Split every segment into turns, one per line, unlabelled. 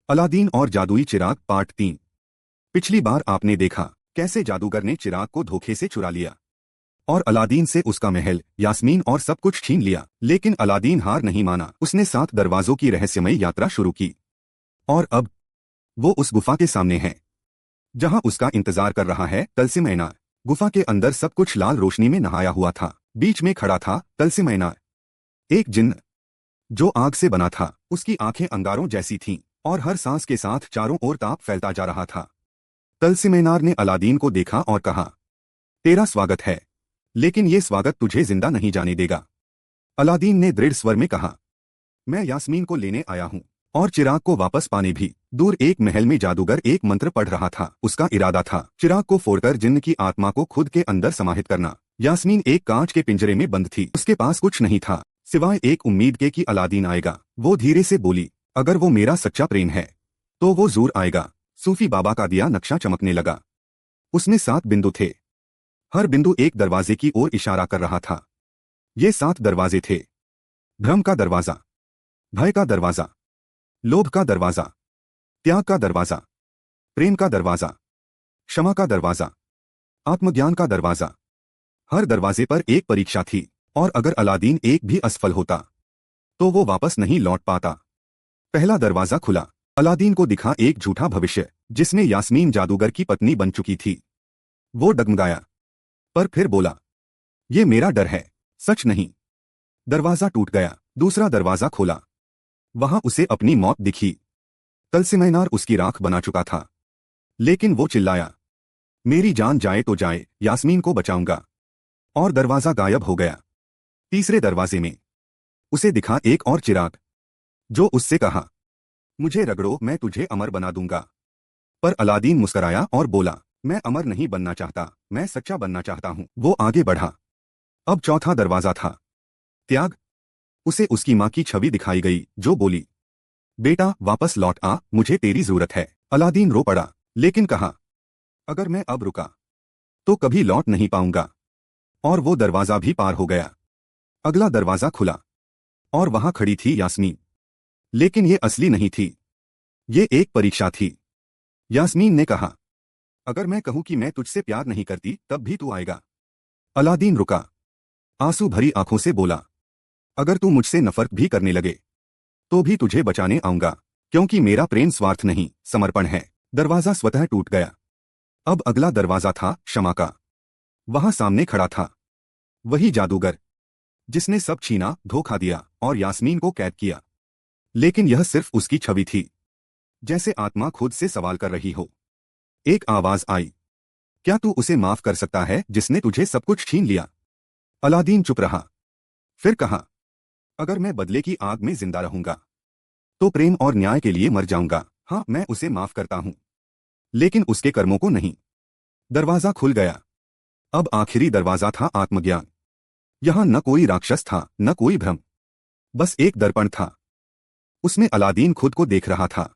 Aladdin और जादुई चिराग part 3। पिछली बार आपने देखा कैसे जादूगर ने चिराग को धोखे से चुरा लिया और अलादीन से उसका महल, यास्मीन और सब कुछ छीन लिया। लेकिन अलादीन हार नहीं माना। उसने 7 दरवाजों की रहस्यमयी यात्रा शुरू की और अब वो उस गुफा के सामने है जहां उसका इंतजार कर रहा है तलसिम ऐना। गुफा के अंदर सब कुछ लाल रोशनी में नहाया हुआ था। बीच में खड़ा था तलसिम ऐना, एक जिन्न जो आग से बना था। उसकी आंखें अंगारों जैसी थीं और हर सांस के साथ चारों ओर ताप फैलता जा रहा था। तलसिमेनार ने अलादीन को देखा और कहा, तेरा स्वागत है, लेकिन ये स्वागत तुझे जिंदा नहीं जाने देगा। अलादीन ने दृढ़ स्वर में कहा, मैं यास्मीन को लेने आया हूँ और चिराग को वापस पाने भी। दूर एक महल में जादूगर एक मंत्र पढ़ रहा था। उसका इरादा था चिराग को फोड़कर जिन्न की आत्मा को खुद के अंदर समाहित करना। यास्मीन एक कांच के पिंजरे में बंद थी। उसके पास कुछ नहीं था सिवाय एक उम्मीद के कि अलादीन आएगा। वो धीरे से बोली, अगर वो मेरा सच्चा प्रेम है तो वो जरूर आएगा। सूफी बाबा का दिया नक्शा चमकने लगा। उसमें 7 बिंदु थे। हर बिंदु एक दरवाजे की ओर इशारा कर रहा था। ये 7 दरवाजे थे: भ्रम का दरवाजा, भय का दरवाजा, लोभ का दरवाजा, त्याग का दरवाजा, प्रेम का दरवाजा, क्षमा का दरवाजा, आत्मज्ञान का दरवाजा। हर दरवाजे पर एक परीक्षा थी और अगर अलादीन एक भी असफल होता तो वो वापस नहीं लौट पाता। पहला दरवाजा खुला। अलादीन को दिखा एक झूठा भविष्य जिसमें यास्मीन जादूगर की पत्नी बन चुकी थी। वो डगमगाया, पर फिर बोला, ये मेरा डर है, सच नहीं। दरवाजा टूट गया। दूसरा दरवाजा खोला। वहां उसे अपनी मौत दिखी। तलसिमैनार उसकी राख बना चुका था, लेकिन वो चिल्लाया, मेरी जान जाए तो जाए, यास्मीन को बचाऊंगा। और दरवाजा गायब हो गया। तीसरे दरवाजे में उसे दिखा एक और चिराग जो उससे कहा, मुझे रगड़ो, मैं तुझे अमर बना दूंगा। पर अलादीन मुस्कराया और बोला, मैं अमर नहीं बनना चाहता, मैं सच्चा बनना चाहता हूं। वो आगे बढ़ा। अब चौथा दरवाजा था त्याग। उसे उसकी मां की छवि दिखाई गई जो बोली, बेटा वापस लौट आ, मुझे तेरी जरूरत है। अलादीन रो पड़ा, लेकिन कहा, अगर मैं अब रुका तो कभी लौट नहीं पाऊंगा। और वो दरवाजा भी पार हो गया। अगला दरवाजा खुला और वहां खड़ी थी यास्मीन। लेकिन ये असली नहीं थी, ये एक परीक्षा थी। यास्मीन ने कहा, अगर मैं कहूं कि मैं तुझसे प्यार नहीं करती तब भी तू आएगा। अलादीन रुका, आंसू भरी आंखों से बोला, अगर तू मुझसे नफरत भी करने लगे तो भी तुझे बचाने आऊंगा, क्योंकि मेरा प्रेम स्वार्थ नहीं, समर्पण है। दरवाजा स्वतः टूट गया। अब अगला दरवाजा था क्षमा का। वहां सामने खड़ा था वही जादूगर जिसने सब छीना, धोखा दिया और यास्मीन को कैद किया। लेकिन यह सिर्फ उसकी छवि थी, जैसे आत्मा खुद से सवाल कर रही हो। एक आवाज आई, क्या तू उसे माफ कर सकता है जिसने तुझे सब कुछ छीन लिया? अलादीन चुप रहा। फिर कहा, अगर मैं बदले की आग में जिंदा रहूंगा तो प्रेम और न्याय के लिए मर जाऊंगा। हाँ, मैं उसे माफ करता हूं, लेकिन उसके कर्मों को नहीं। दरवाजा खुल गया। अब आखिरी दरवाजा था आत्मज्ञान। यहां न कोई राक्षस था, न कोई भ्रम, बस एक दर्पण था। उसमें अलादीन खुद को देख रहा था,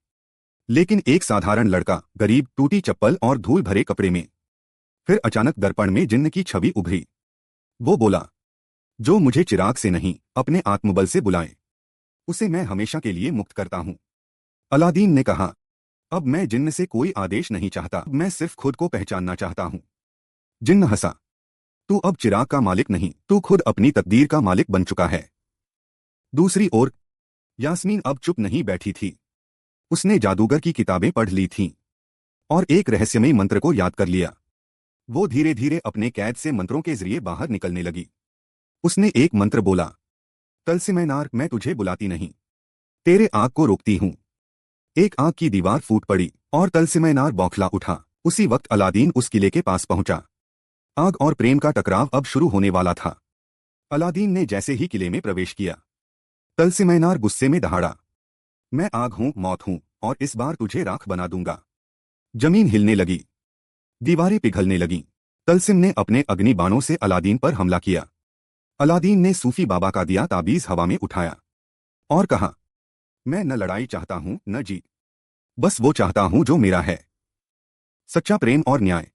लेकिन एक साधारण लड़का, गरीब, टूटी चप्पल और धूल भरे कपड़े में। फिर अचानक दर्पण में जिन्न की छवि उभरी। वो बोला, जो मुझे चिराग से नहीं अपने आत्मबल से बुलाए उसे मैं हमेशा के लिए मुक्त करता हूं। अलादीन ने कहा, अब मैं जिन्न से कोई आदेश नहीं चाहता, मैं सिर्फ खुद को पहचानना चाहता हूं। जिन्न हंसा, तू अब चिराग का मालिक नहीं, तू खुद अपनी तकदीर का मालिक बन चुका है। दूसरी ओर यास्मीन अब चुप नहीं बैठी थी। उसने जादूगर की किताबें पढ़ ली थीं और एक रहस्यमयी मंत्र को याद कर लिया। वो धीरे धीरे अपने कैद से मंत्रों के जरिए बाहर निकलने लगी। उसने एक मंत्र बोला, तलसिमैनार, मैं तुझे बुलाती नहीं, तेरे आग को रोकती हूं। एक आग की दीवार फूट पड़ी और तलसिमैनार बौखला उठा। उसी वक्त अलादीन उस किले के पास पहुंचा। आग और प्रेम का टकराव अब शुरू होने वाला था। अलादीन ने जैसे ही किले में प्रवेश किया, तलसिमैनार गुस्से में दहाड़ा, मैं आग हूं, मौत हूं, और इस बार तुझे राख बना दूंगा। जमीन हिलने लगी, दीवारें पिघलने लगीं। तलसिम ने अपने अग्नि बाणों से अलादीन पर हमला किया। अलादीन ने सूफी बाबा का दिया ताबीज हवा में उठाया और कहा, मैं न लड़ाई चाहता हूं न जीत, बस वो चाहता हूं जो मेरा है, सच्चा प्रेम और न्याय।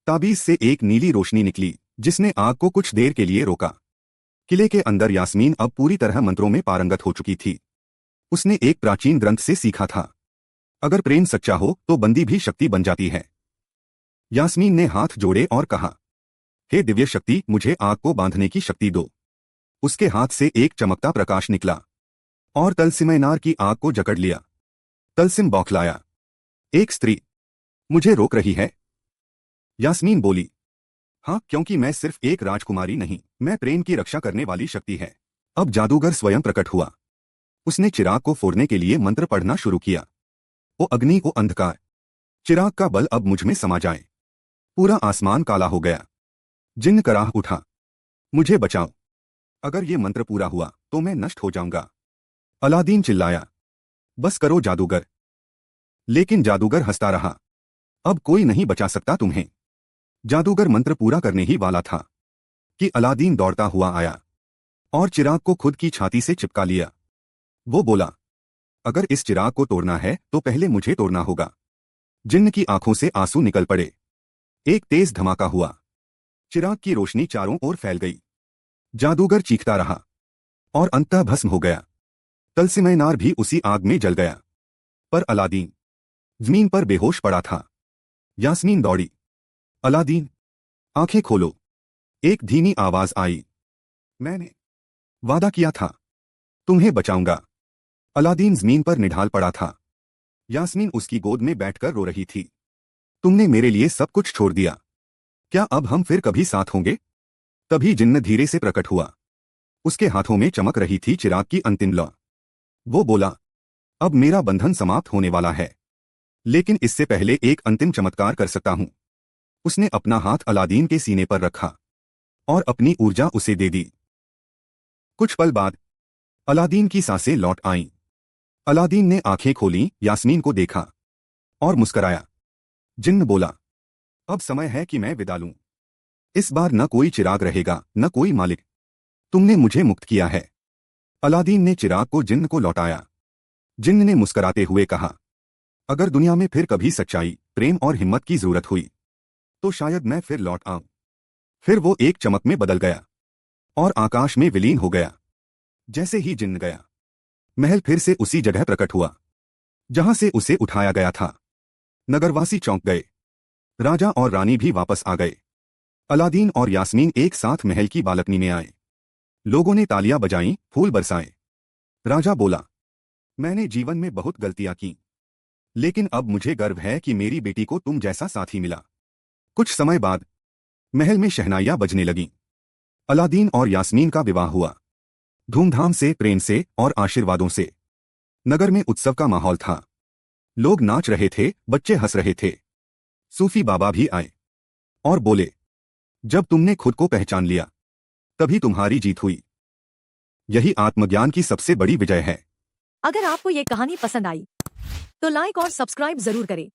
ताबीज से एक नीली रोशनी निकली जिसने आग को कुछ देर के लिए रोका। किले के अंदर यास्मीन अब पूरी तरह मंत्रों में पारंगत हो चुकी थी। उसने एक प्राचीन ग्रंथ से सीखा था, अगर प्रेम सच्चा हो तो बंदी भी शक्ति बन जाती है। यास्मीन ने हाथ जोड़े और कहा, हे दिव्य शक्ति, मुझे आग को बांधने की शक्ति दो। उसके हाथ से एक चमकता प्रकाश निकला और तलसिमैनार की आग को जकड़ लिया। तलसिम बौखलाया। एक स्त्री मुझे रोक रही है? यास्मीन बोली, हाँ, क्योंकि मैं सिर्फ एक राजकुमारी नहीं, मैं प्रेम की रक्षा करने वाली शक्ति है। अब जादूगर स्वयं प्रकट हुआ। उसने चिराग को फोड़ने के लिए मंत्र पढ़ना शुरू किया। ओ अग्नि, ओ अंधकार, चिराग का बल अब मुझ में समा जाए। पूरा आसमान काला हो गया। जिन्न कराह उठा, मुझे बचाओ। अगर ये मंत्र पूरा हुआ तो मैं नष्ट हो जाऊंगा। अलादीन चिल्लाया, बस करो जादूगर। लेकिन जादूगर हंसता रहा, अब कोई नहीं बचा सकता तुम्हें। जादूगर मंत्र पूरा करने ही वाला था कि अलादीन दौड़ता हुआ आया और चिराग को खुद की छाती से चिपका लिया। वो बोला, अगर इस चिराग को तोड़ना है तो पहले मुझे तोड़ना होगा। जिन्न की आंखों से आंसू निकल पड़े। एक तेज धमाका हुआ। चिराग की रोशनी चारों ओर फैल गई। जादूगर चीखता रहा और अंततः भस्म हो गया। तलसिमैनार भी उसी आग में जल गया। पर अलादीन जमीन पर बेहोश पड़ा था। यास्मीन दौड़ी, अलादीन, आंखें खोलो। एक धीमी आवाज आई, मैंने वादा किया था, तुम्हें बचाऊंगा। अलादीन जमीन पर निढाल पड़ा था। यास्मीन उसकी गोद में बैठकर रो रही थी। तुमने मेरे लिए सब कुछ छोड़ दिया, क्या अब हम फिर कभी साथ होंगे? तभी जिन्न धीरे से प्रकट हुआ। उसके हाथों में चमक रही थी चिराग की अंतिम लौ। वो बोला, अब मेरा बंधन समाप्त होने वाला है, लेकिन इससे पहले एक अंतिम चमत्कार कर सकता हूं। उसने अपना हाथ अलादीन के सीने पर रखा और अपनी ऊर्जा उसे दे दी। कुछ पल बाद अलादीन की सांसें लौट आईं। अलादीन ने आंखें खोलीं, यास्मीन को देखा और मुस्कराया। जिन्न बोला, अब समय है कि मैं विदा लूं। इस बार न कोई चिराग रहेगा, न कोई मालिक। तुमने मुझे मुक्त किया है। अलादीन ने चिराग को जिन्न को लौटाया। जिन्न ने मुस्कराते हुए कहा, अगर दुनिया में फिर कभी सच्चाई, प्रेम और हिम्मत की जरूरत हुई तो शायद मैं फिर लौट आऊं। फिर वो एक चमक में बदल गया और आकाश में विलीन हो गया। जैसे ही जिन्न गया, महल फिर से उसी जगह प्रकट हुआ जहां से उसे उठाया गया था। नगरवासी चौंक गए। राजा और रानी भी वापस आ गए। अलादीन और यास्मीन एक साथ महल की बालकनी में आए। लोगों ने तालियां बजाईं, फूल बरसाए। राजा बोला, मैंने जीवन में बहुत गलतियां की, लेकिन अब मुझे गर्व है कि मेरी बेटी को तुम जैसा साथी मिला। कुछ समय बाद महल में शहनाइयां बजने लगीं। अलादीन और यास्मीन का विवाह हुआ, धूमधाम से, प्रेम से और आशीर्वादों से। नगर में उत्सव का माहौल था। लोग नाच रहे थे, बच्चे हंस रहे थे। सूफी बाबा भी आए और बोले, जब तुमने खुद को पहचान लिया तभी तुम्हारी जीत हुई। यही आत्मज्ञान की सबसे बड़ी विजय है।
अगर आपको ये कहानी पसंद आई तो लाइक और सब्सक्राइब जरूर करें